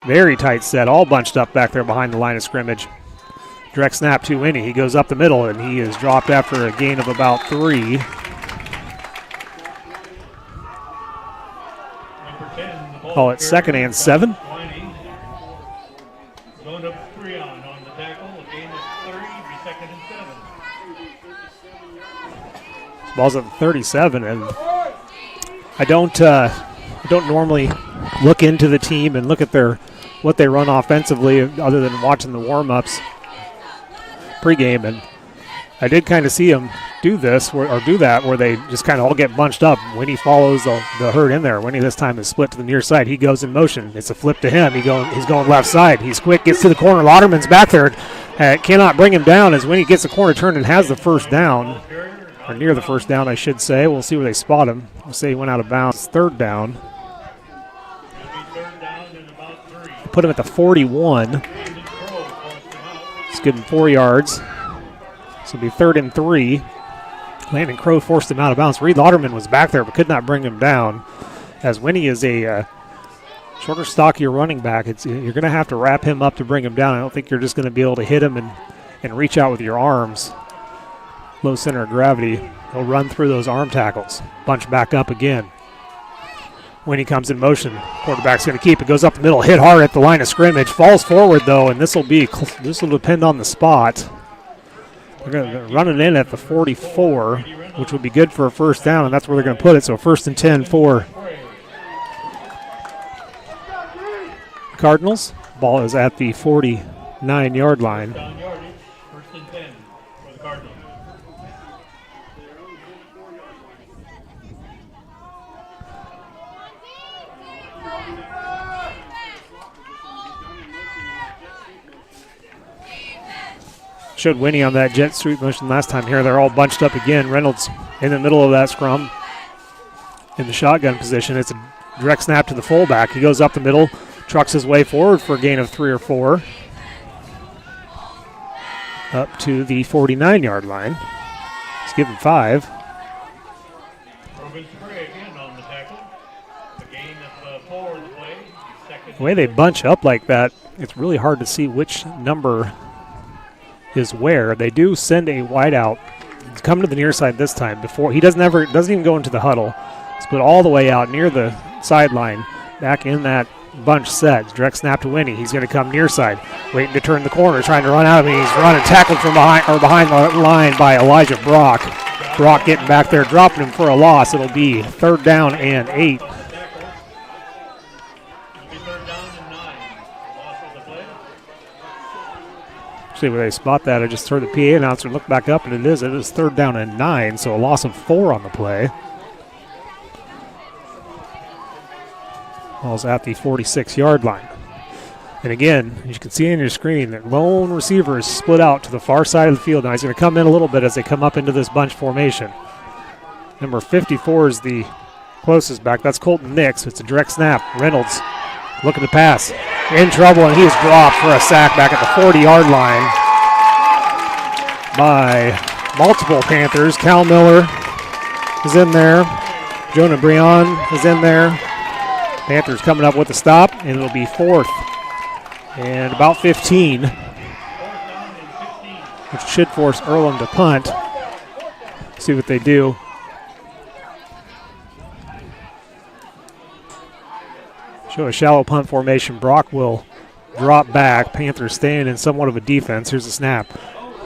Very tight set, all bunched up back there behind the line of scrimmage. Direct snap to Winnie. He goes up the middle, and he is dropped after a gain of about 3. Call it 2nd and 7. Going up 3 on the tackle. A gain of 3, be 2nd and 7. This ball's at the 37, and I don't normally look into the team and look at what they run offensively other than watching the warm-ups pregame, and I did kind of see them do this or do that where they just kind of all get bunched up. Winnie follows the herd in there. Winnie this time is split to the near side. He goes in motion. It's a flip to him. He's going left side. He's quick, gets to the corner. Lauderman's back there. Cannot bring him down as Winnie gets the corner turn and has the first down, or near the first down, I should say. We'll see where they spot him. We'll say he went out of bounds. 3rd down. Put him at the 41. It's good in 4 yards. So it'll be 3rd and 3. Landon Crow forced him out of bounds. Reed Lauderman was back there but could not bring him down. As Winnie is a shorter, stockier running back, you're going to have to wrap him up to bring him down. I don't think you're just going to be able to hit him and reach out with your arms. Low center of gravity. He'll run through those arm tackles. Bunch back up again. Winnie comes in motion. Quarterback's going to keep it. Goes up the middle. Hit hard at the line of scrimmage. Falls forward, though, and this will depend on the spot. They're running in at the 44, which would be good for a first down, and that's where they're going to put it. So 1st and 10 for Cardinals. Ball is at the 49-yard line. Showed Winnie on that jet sweep motion last time here. They're all bunched up again. Reynolds in the middle of that scrum in the shotgun position. It's a direct snap to the fullback. He goes up the middle, trucks his way forward for a gain of 3 or 4. Up to the 49-yard line. He's given 5. The way they bunch up like that, it's really hard to see which number is where. They do send a wide out. He's come to the near side this time. Before he doesn't even go into the huddle. Split all the way out near the sideline, back in that bunch set. Direct snap to Winnie. He's going to come near side, waiting to turn the corner, trying to run out of it. He's running, tackled from behind the line by Elijah Brock. Brock getting back there, dropping him for a loss. It'll be 3rd down and 8. See where they spot that. I just heard the PA announcer look back up, and it is 3rd down and 9, so a loss of 4 on the play. Ball's at the 46-yard line. And again, as you can see on your screen, that lone receiver is split out to the far side of the field. Now he's going to come in a little bit as they come up into this bunch formation. Number 54 is the closest back. That's Colton Nix. It's a direct snap. Reynolds looking to pass. In trouble, and he's dropped for a sack back at the 40-yard line by multiple Panthers. Cal Miller is in there. Jonah Breon is in there. Panthers coming up with the stop, and it'll be 4th and about 15, which should force Earlham to punt. See what they do. Show a shallow punt formation. Brock will drop back. Panthers staying in somewhat of a defense. Here's the snap.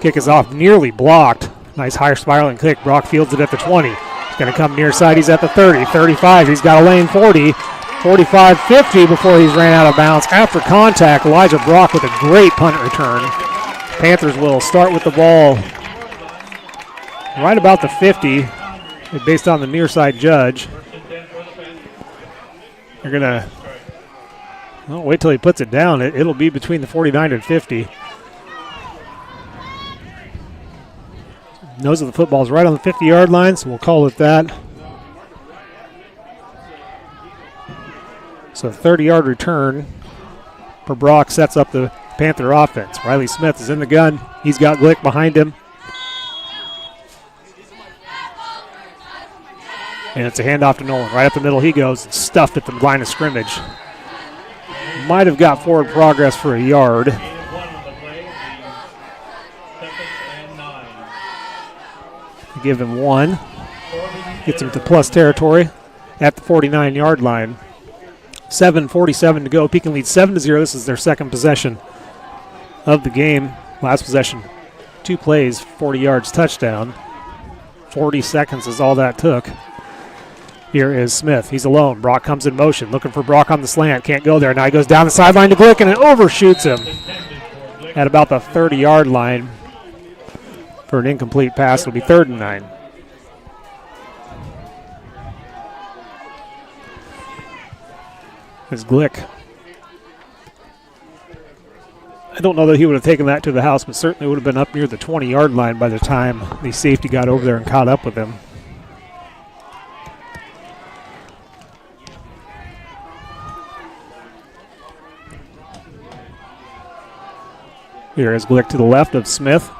Kick is off, nearly blocked. Nice high spiraling kick. Brock fields it at the 20. He's going to come near side. He's at the 30, 35. He's got a lane 40, 45, 50 before he's ran out of bounds. After contact, Elijah Brock with a great punt return. Panthers will start with the ball right about the 50 based on the near side judge. They're going to wait till he puts it down. It'll be between the 49 and 50. Nose of the football's right on the 50-yard line, so we'll call it that. So 30-yard return for Brock sets up the Panther offense. Riley Smith is in the gun. He's got Glick behind him. And it's a handoff to Nolan. Right up the middle he goes. It's stuffed at the line of scrimmage might have got forward progress for a yard. Gain of 1 on the play. The 2nd and 9. Give him 1. Corbin Gets him to plus territory at the 49-yard line. 7:47 to go. Pekin leads 7-0. This is their second possession of the game. Last possession, 2 plays, 40 yards, touchdown. 40 seconds is all that took. Here is Smith. He's alone. Brock comes in motion, looking for Brock on the slant. Can't go there. Now he goes down the sideline to Glick, and it overshoots him at about the 30-yard line for an incomplete pass. It'll be 3rd and 9. Is Glick. I don't know that he would have taken that to the house, but certainly would have been up near the 20-yard line by the time the safety got over there and caught up with him. Here is Glick to the left of Smith.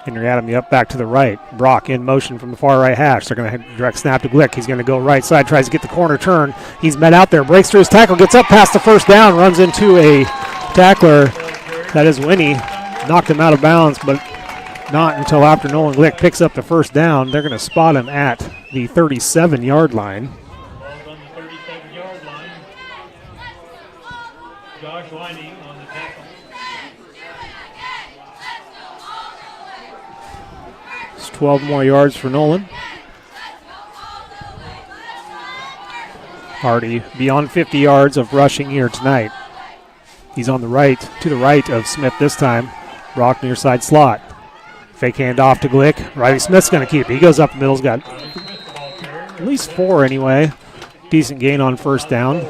Henry Adam up back to the right. Brock in motion from the far right hash. They're going to direct snap to Glick. He's going to go right side, tries to get the corner turn. He's met out there, breaks through his tackle, gets up past the first down, runs into a tackler. That is Winnie. Knocked him out of bounds, but not until after Nolan Glick picks up the first down. They're going to spot him at the 37-yard line. Ball's on the 37-yard line. Josh Winey on the tackle. It's 12 more yards for Nolan. Already beyond 50 yards of rushing here tonight. He's on the right, to the right of Smith this time. Brock near side slot. Fake handoff to Glick. Riley Smith's going to keep it. He goes up the middle. He's got at least 4 anyway. Decent gain on first down.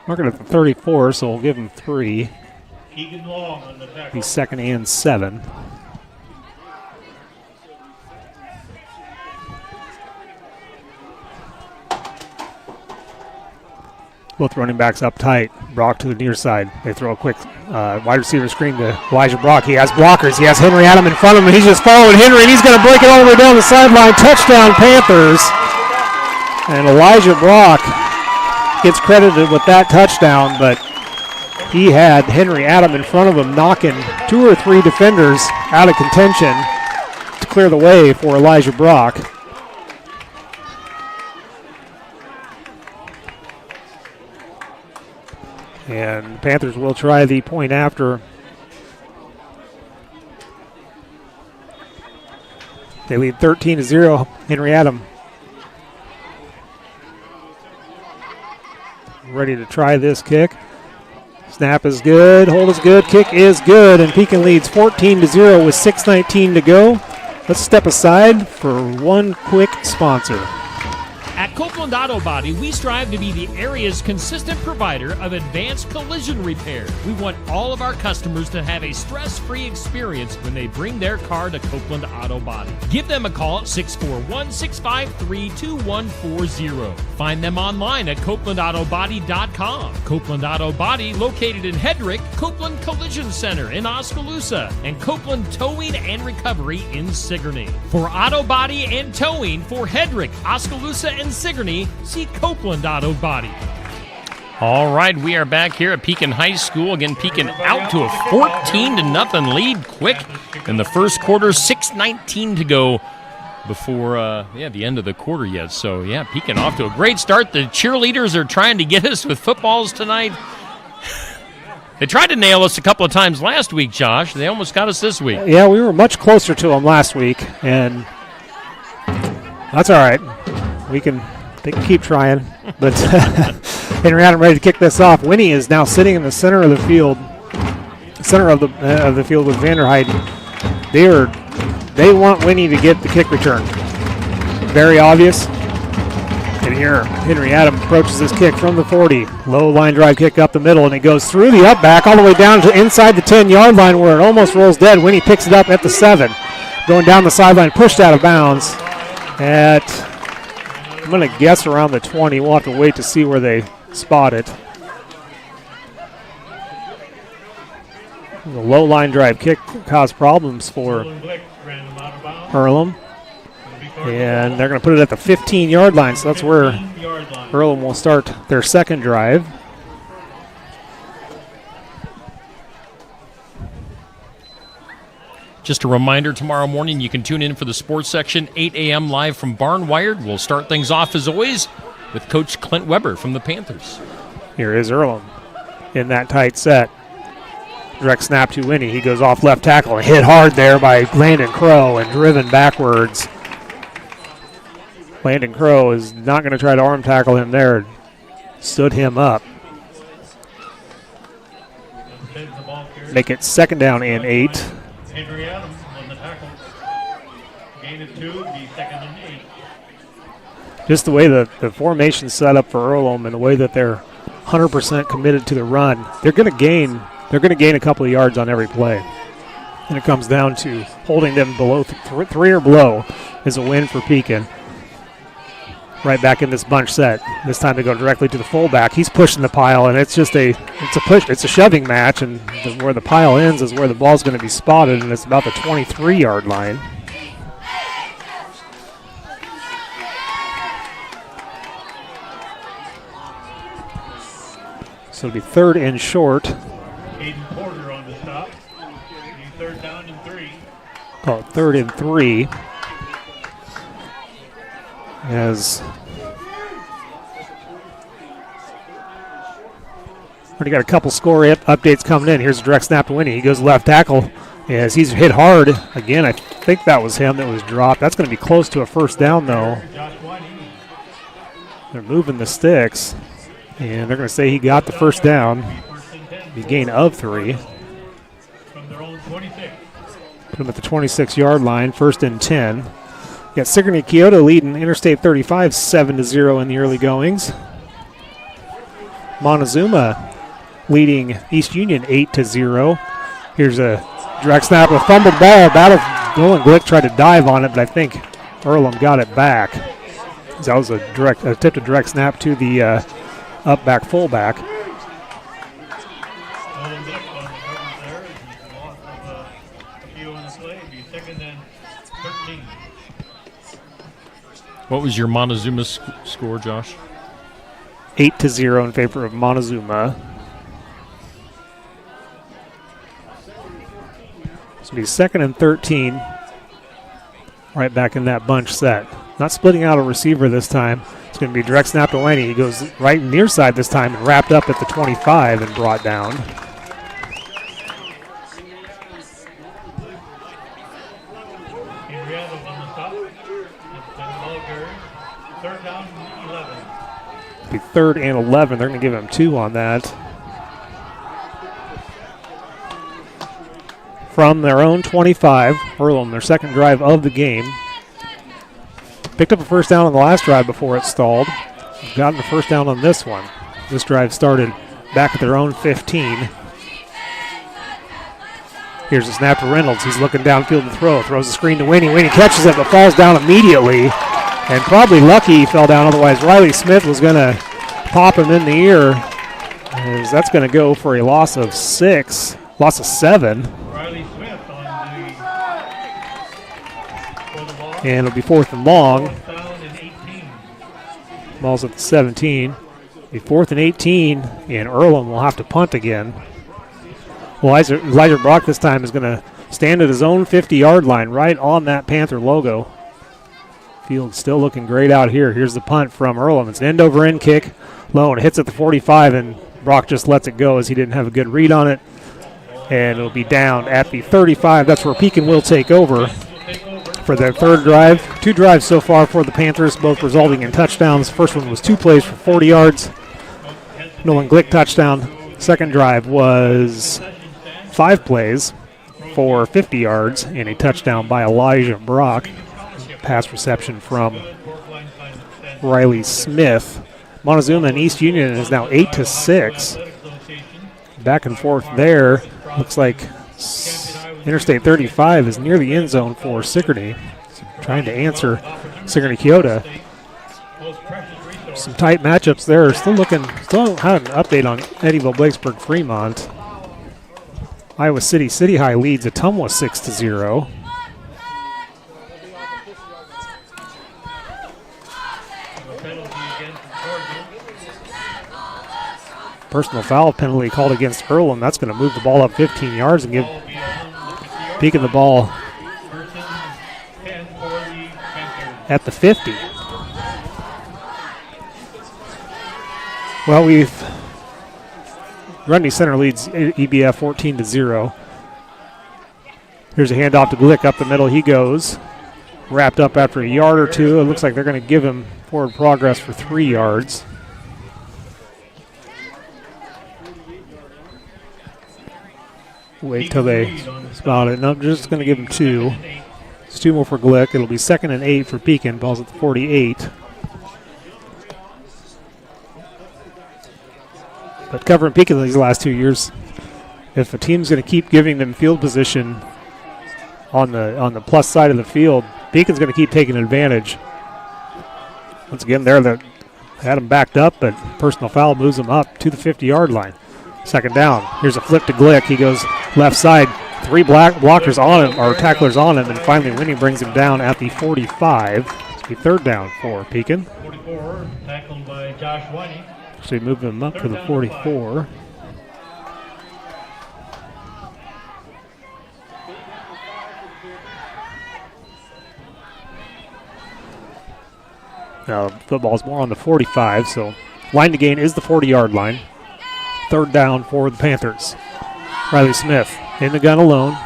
Marking at the 34, so we'll give him 3. Keegan Long on the tackle. He's 2nd and 7. Both running backs up tight. Brock to the near side. They throw a quick wide receiver screen to Elijah Brock. He has blockers. He has Henry Adam in front of him. He's just following Henry, and he's going to break it all the way down the sideline. Touchdown, Panthers. And Elijah Brock gets credited with that touchdown, but he had Henry Adam in front of him, knocking 2 or 3 defenders out of contention to clear the way for Elijah Brock. And Panthers will try the point after. They lead 13-0. Henry Adam ready to try this kick. Snap is good. Hold is good. Kick is good. And Pekin leads 14-0 with 6:19 to go. Let's step aside for one quick sponsor. At Copeland Auto Body, we strive to be the area's consistent provider of advanced collision repair. We want all of our customers to have a stress-free experience when they bring their car to Copeland Auto Body. Give them a call at 641-653-2140. Find them online at CopelandAutoBody.com. Copeland Auto Body, located in Hedrick, Copeland Collision Center in Oskaloosa, and Copeland Towing and Recovery in Sigourney. For auto body and towing for Hedrick, Oskaloosa, and Sigourney, see Copeland Auto Body. All right, we are back here at Pekin High School. Again, Pekin out to a 14-0 lead quick in the first quarter. 6:19 to go before the end of the quarter yet. So, yeah, Pekin off to a great start. The cheerleaders are trying to get us with footballs tonight. They tried to nail us a couple of times last week, Josh. They almost got us this week. Yeah, we were much closer to them last week, and that's all right. They can keep trying, but Henry Adam ready to kick this off. Winnie is now sitting in the center of the field, with Vanderheiden. They want Winnie to get the kick return. Very obvious. And here, Henry Adam approaches this kick from the 40. Low line drive kick up the middle, and it goes through the up back all the way down to inside the 10-yard line where it almost rolls dead. Winnie picks it up at the 7. Going down the sideline, pushed out of bounds at, I'm going to guess, around the 20. We'll have to wait to see where they spot it. The low line drive kick caused problems for Earlham. And they're going to put it at the 15-yard line, so that's where 15-yard line. Earlham will start their second drive. Just a reminder, tomorrow morning you can tune in for the sports section, 8 a.m. live from Barnwired. We'll start things off, as always, with Coach Clint Weber from the Panthers. Here is Earlham in that tight set. Direct snap to Winnie. He goes off left tackle and hit hard there by Landon Crow and driven backwards. Landon Crow is not going to try to arm tackle him there. Stood him up. Make it second down and 8. Henry Adams on the tackle. Gain of 2, be second and 8. Just the way the formation's set up for Earlham and the way that they're 100% committed to the run, they're going to gain a couple of yards on every play. And it comes down to holding them below 3 or below is a win for Pekin. Right back in this bunch set. This time they go directly to the fullback. He's pushing the pile, and it's a shoving match, and where the pile ends is where the ball's going to be spotted, and it's about the 23-yard line. So it'll be third and short. Caden Porter on the stop. Third down and 3. Call it third and 3. As already got a couple score updates coming in. Here's a direct snap to Winnie. He goes left tackle as he's hit hard. Again, I think that was him that was dropped. That's going to be close to a first down, though. They're moving the sticks, and they're going to say he got the first down. The gain of 3. From their own 26. Put him at the 26-yard line, first and 10. Got Sigourney Kyoto leading Interstate 35 7-0 in the early goings. Montezuma leading East Union 8-0. Here's a direct snap with fumbled ball. Nolan Glick tried to dive on it, but I think Earlham got it back. That was a attempted direct snap to the up back fullback. Nolan Glick on the coverage there. He's lost a few on the play. Be second and 13. What was your Montezuma score, Josh? 8-0 in favor of Montezuma. This will be second and 13. Right back in that bunch set. Not splitting out a receiver this time. It's going to be direct snap to Laney. He goes right near side this time and wrapped up at the 25 and brought down. Third down and 11. Be third and 11. They're going to give him 2 on that. From their own 25, Earlham, their second drive of the game. Picked up a first down on the last drive before it stalled. Gotten the first down on this one. This drive started back at their own 15. Here's a snap to Reynolds. He's looking downfield to throw. Throws the screen to Winnie. Winnie catches it but falls down immediately. And probably lucky he fell down. Otherwise, Riley Smith was going to pop him in the ear. As that's going to go for a loss of 7. Riley Smith on for the ball. And it'll be fourth and long. Fourth down and 18. Ball's at the 17. Be fourth and 18, and Earlham will have to punt again. Elijah Brock this time is going to stand at his own 50-yard line right on that Panther logo. Field still looking great out here. Here's the punt from Earlham. It's an end-over-end kick. Low and hits at the 45, and Brock just lets it go as he didn't have a good read on it. And it'll be down at the 35. That's where Pekin will take over for their third drive. 2 drives so far for the Panthers, both resulting in touchdowns. First one was 2 plays for 40 yards. Nolan Glick touchdown. Second drive was 5 plays for 50 yards and a touchdown by Elijah Brock. Pass reception from Riley Smith. Montezuma and East Union is now 8-6. Back and forth there. Looks like Interstate 35 is near the end zone for Sigourney. Trying to answer Sigourney Kyoto. Some tight matchups there. Still have an update on Eddyville, Blakesburg, Fremont. Iowa City High leads Ottumwa 6-0. have a penalty against Georgia. Personal foul penalty called against Earlham. That's going to move the ball up 15 yards and give Ball will be on Pekin the ball First and 10 for the Panthers. at the 50. Well, Grundy Center leads EBF 14-0. Here's a handoff to Glick up the middle. He goes. Wrapped up after a yard or two. It looks like they're going to give him forward progress for 3 yards. Wait till they spot it. No, I'm just going to give him 2. It's 2 more for Glick. It'll be 2nd and 8 for Pekin. Ball's at the 48. But covering Pekin these last 2 years, if a team's going to keep giving them field position on the plus side of the field, Pekin's going to keep taking advantage. Once again, there they had him backed up, but personal foul moves him up to the 50-yard line. 2nd down. Here's a flip to Glick. He goes left side. 3 blockers on him, or tacklers on him, and finally Winnie brings him down at the 45. It's the 3rd down for Pekin. 44, tackled by Josh Winey. So we move him up to the 44. Now, football's more on the 45, so line to gain is the 40-yard line. 3rd down for the Panthers. Riley Smith in the gun alone.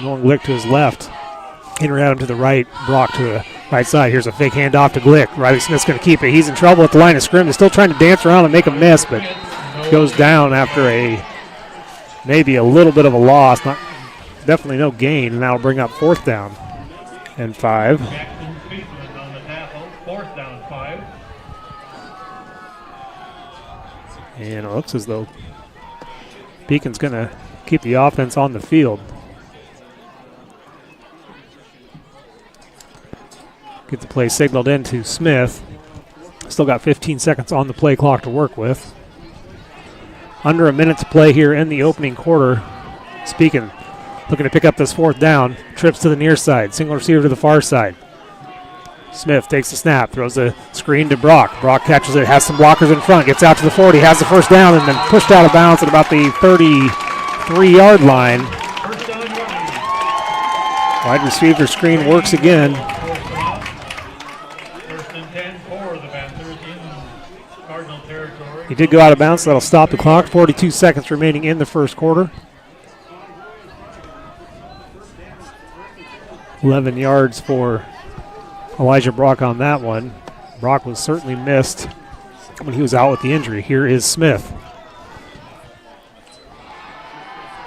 Going Glick to his left. Henry Adam to the right. Brock to the right side. Here's a fake handoff to Glick. Riley Smith's going to keep it. He's in trouble at the line of scrimmage. Still trying to dance around and make a miss, but goes down after maybe a little bit of a loss. Definitely no gain, and that'll bring up 4th down and 5. Jackson Speakman on the tackle. 4th down, 5. And it looks as though Pekin's going to keep the offense on the field. Get the play signaled in to Smith. Still got 15 seconds on the play clock to work with. Under a minute to play here in the opening quarter. Pekin looking to pick up this 4th down. Trips to the near side. Single receiver to the far side. Smith takes the snap, throws the screen to Brock. Brock catches it, has some blockers in front, gets out to the 40, has the 1st down, and then pushed out of bounds at about the 33-yard line. First down, Wide receiver screen works again. 1st and 10 for the Panthers in Cardinal territory. He did go out of bounds, so that'll stop the clock. 42 seconds remaining in the 1st quarter. 11 yards for Elijah Brock on that one. Brock was certainly missed when he was out with the injury. Here is Smith.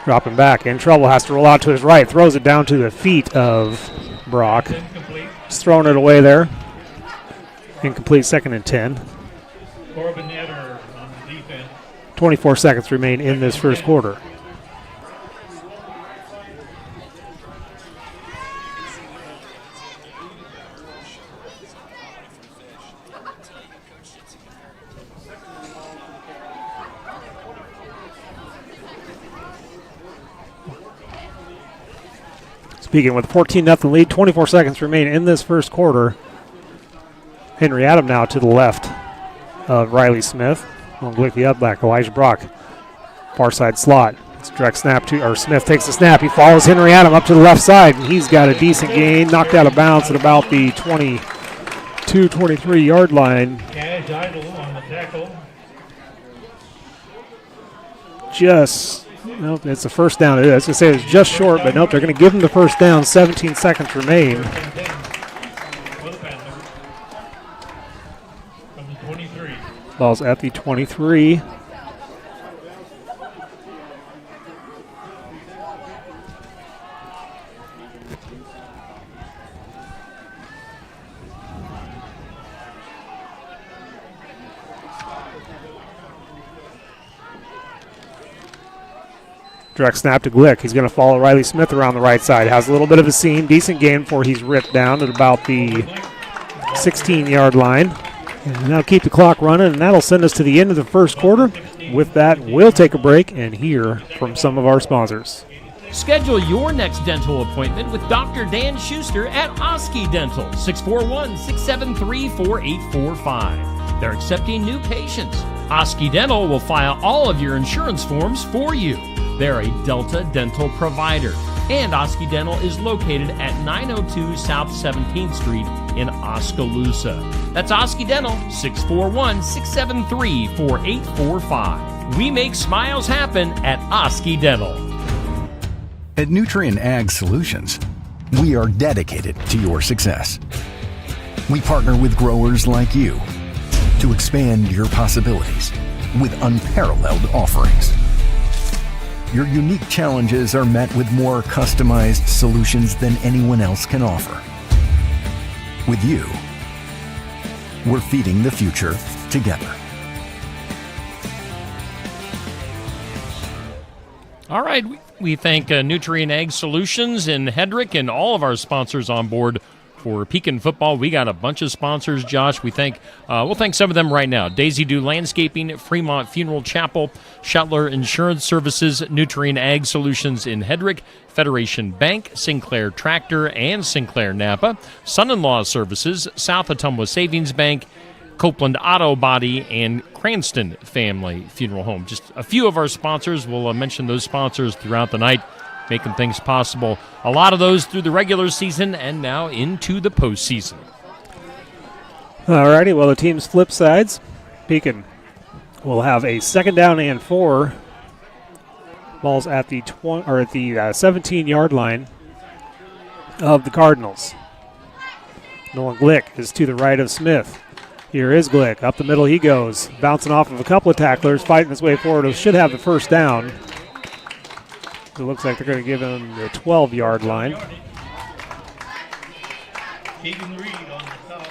Dropping back, in trouble, has to roll out to his right. Throws it down to the feet of Brock. Incomplete. Just throwing it away there. Incomplete, 2nd and 10. Corbin Etter on the defense. 24 seconds remain in this 1st quarter. Pekin with a 14-0 lead, 24 seconds remain in this 1st quarter. Henry Adam now to the left of Riley Smith. Going Glick the up back, Elijah Brock. Far side slot. It's direct snap to, Smith takes the snap. He follows Henry Adam up to the left side, and he's got a decent gain. Knocked out of bounds at about the 22, 23-yard line. Cash idle on the tackle. Nope, it's a 1st down. I was going to say it's just short, but nope, they're going to give him the 1st down. 17 seconds remain. First and 10 for the Panthers. From the 23. Ball's at the 23. Direct snap to Glick. He's going to follow Riley Smith around the right side. Has a little bit of a seam. Decent gain before he's ripped down at about the 16-yard line. And that'll keep the clock running, and that'll send us to the end of the 1st quarter. With that, we'll take a break and hear from some of our sponsors. Schedule your next dental appointment with Dr. Dan Schuster at Oski Dental, 641-673-4845. They're accepting new patients. Oski Dental will file all of your insurance forms for you. They're a Delta dental provider. And Oski Dental is located at 902 South 17th Street in Oskaloosa. That's Oski Dental, 641-673-4845. We make smiles happen at Oski Dental. At Nutrien Ag Solutions, we are dedicated to your success. We partner with growers like you to expand your possibilities with unparalleled offerings. Your unique challenges are met with more customized solutions than anyone else can offer. With you, we're feeding the future together. All right, we thank Nutrien Ag Solutions in Hedrick and all of our sponsors on board for Pekin football. We got a bunch of sponsors, Josh. We'll thank some of them right now. Daisy Dew Landscaping, Fremont Funeral Chapel, Shuttler Insurance Services, Nutrien Ag Solutions in Hedrick, Federation Bank, Sinclair Tractor and Sinclair Napa, Son-in-Law Services, South Ottumwa Savings Bank, Copeland Auto Body, and Cranston Family Funeral Home. Just a few of our sponsors. We'll mention those sponsors throughout the night, making things possible. A lot of those through the regular season and now into the postseason. All righty, well, the teams flip sides. Pekin will have a 2nd down and 4. Ball's at the 17-yard line of the Cardinals. Nolan Glick is to the right of Smith. Here is Glick. Up the middle he goes. Bouncing off of a couple of tacklers, fighting his way forward. Should have the first down. It looks like they're going to give him the 12-yard line. Keegan Reed on the top. That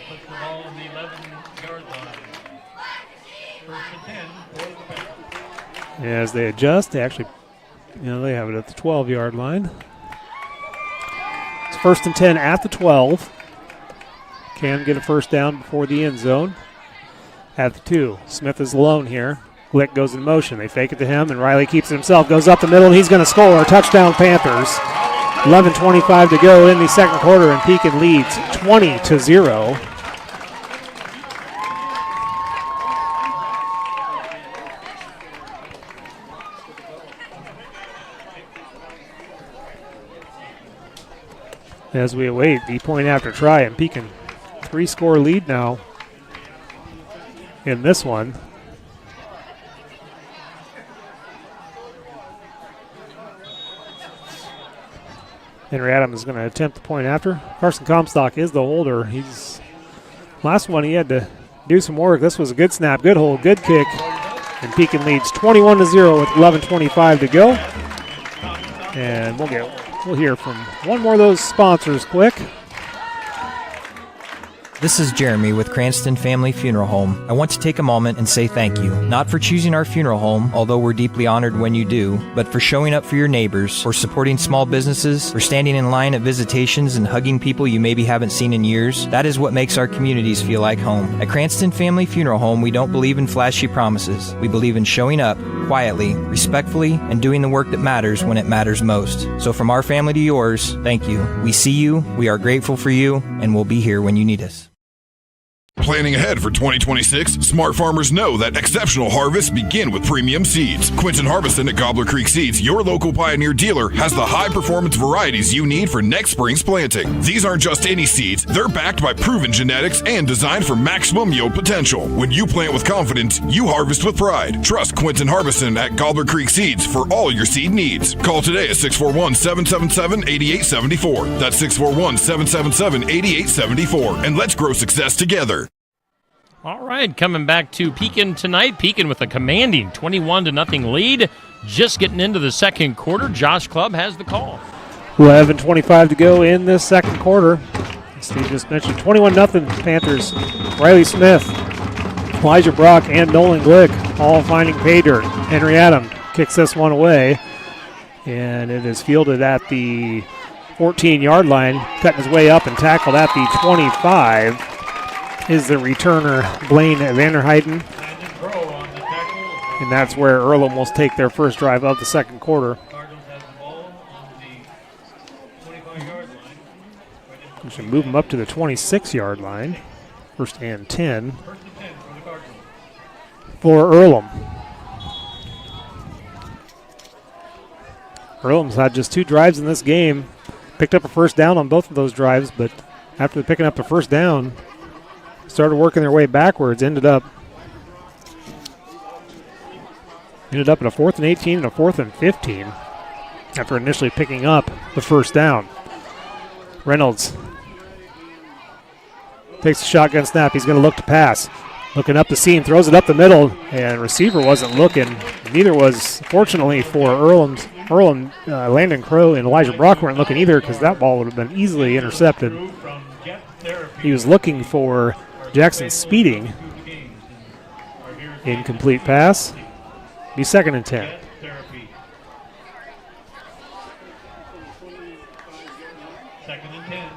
puts the ball on the 11-yard line. 1st and 10 for the Panthers. As they adjust, they actually, they have it at the 12-yard line. It's 1st and 10 at the 12. Can get a first down before the end zone. At the 2, Smith is alone here. Glick goes in motion. They fake it to him, and Riley keeps it himself. Goes up the middle, and he's going to score. Touchdown, Panthers. 11:25 to go in the second quarter, and Pekin leads 20-0. As we await the point after try, and Pekin 3-score lead now in this one. Henry Adams is going to attempt the point after. Carson Comstock is the holder. Last one he had to do some work. This was a good snap, good hold, good kick. And Pekin leads 21-0 with 11:25 to go. And we'll hear from one more of those sponsors quick. This is Jeremy with Cranston Family Funeral Home. I want to take a moment and say thank you, not for choosing our funeral home, although we're deeply honored when you do, but for showing up for your neighbors, for supporting small businesses, for standing in line at visitations and hugging people you maybe haven't seen in years. That is what makes our communities feel like home. At Cranston Family Funeral Home, we don't believe in flashy promises. We believe in showing up, quietly, respectfully, and doing the work that matters when it matters most. So from our family to yours, thank you. We see you, we are grateful for you, and we'll be here when you need us. Planning ahead for 2026, smart farmers know that exceptional harvests begin with premium seeds. Quinton Harbison at Gobbler Creek Seeds, your local Pioneer dealer, has the high-performance varieties you need for next spring's planting. These aren't just any seeds. They're backed by proven genetics and designed for maximum yield potential. When you plant with confidence, you harvest with pride. Trust Quinton Harbison at Gobbler Creek Seeds for all your seed needs. Call today at 641-777-8874. That's 641-777-8874. And let's grow success together. All right, coming back to Pekin tonight. Pekin with a commanding 21-0 lead. Just getting into the second quarter. Josh Clubb has the call. 11:25 to go in this second quarter. Steve just mentioned 21-0 Panthers. Riley Smith, Elijah Brock, and Nolan Glick all finding pay dirt. Henry Adams kicks this one away, and it is fielded at the 14-yard line, cutting his way up and tackled at the 25. Is the returner Blaine Vanderheiden. And that's where Earlham will take their first drive of the second quarter. We should move them up to the 26-yard line. First and 10 First and 10 for the Cardinals. for Earlham. Earlham's had just 2 drives in this game. Picked up a first down on both of those drives, but after picking up the first down, started working their way backwards, ended up at a 4th and 18 and a 4th and 15 after initially picking up the first down. Reynolds takes a shotgun snap. He's going to look to pass. Looking up the seam, throws it up the middle, and receiver wasn't looking. Neither was, fortunately for Earlham, Landon Crow and Elijah Brock weren't looking either because that ball would have been easily intercepted. From Jet Therapy. He was looking for Jackson Speeding. Incomplete pass. Be 2nd and 10. Jet Therapy. 2nd and 10.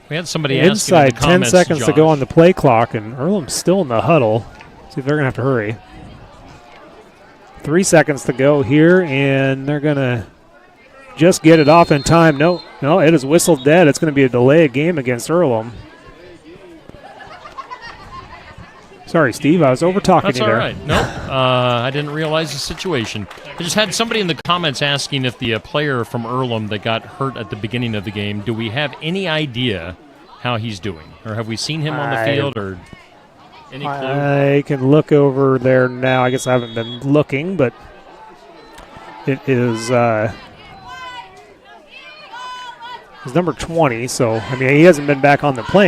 We had somebody asking in the Inside 10 comments, seconds to Josh. go on the play clock, and Earlham's still in the huddle. See if they're going to have to hurry. 3 seconds to go here, and they're going to just get it off in time. No, it is whistled dead. It's going to be a delay of game against Earlham. Sorry, Steve, I was over-talking That's you all there. right. No, I didn't realize the situation. I just had somebody in the comments asking if the player from Earlham that got hurt at the beginning of the game, do we have any idea how he's doing? Or have we seen him on the field or any clue? I can look over there now. I guess I haven't been looking, but it is number 20. So, I mean, he hasn't been back on the playing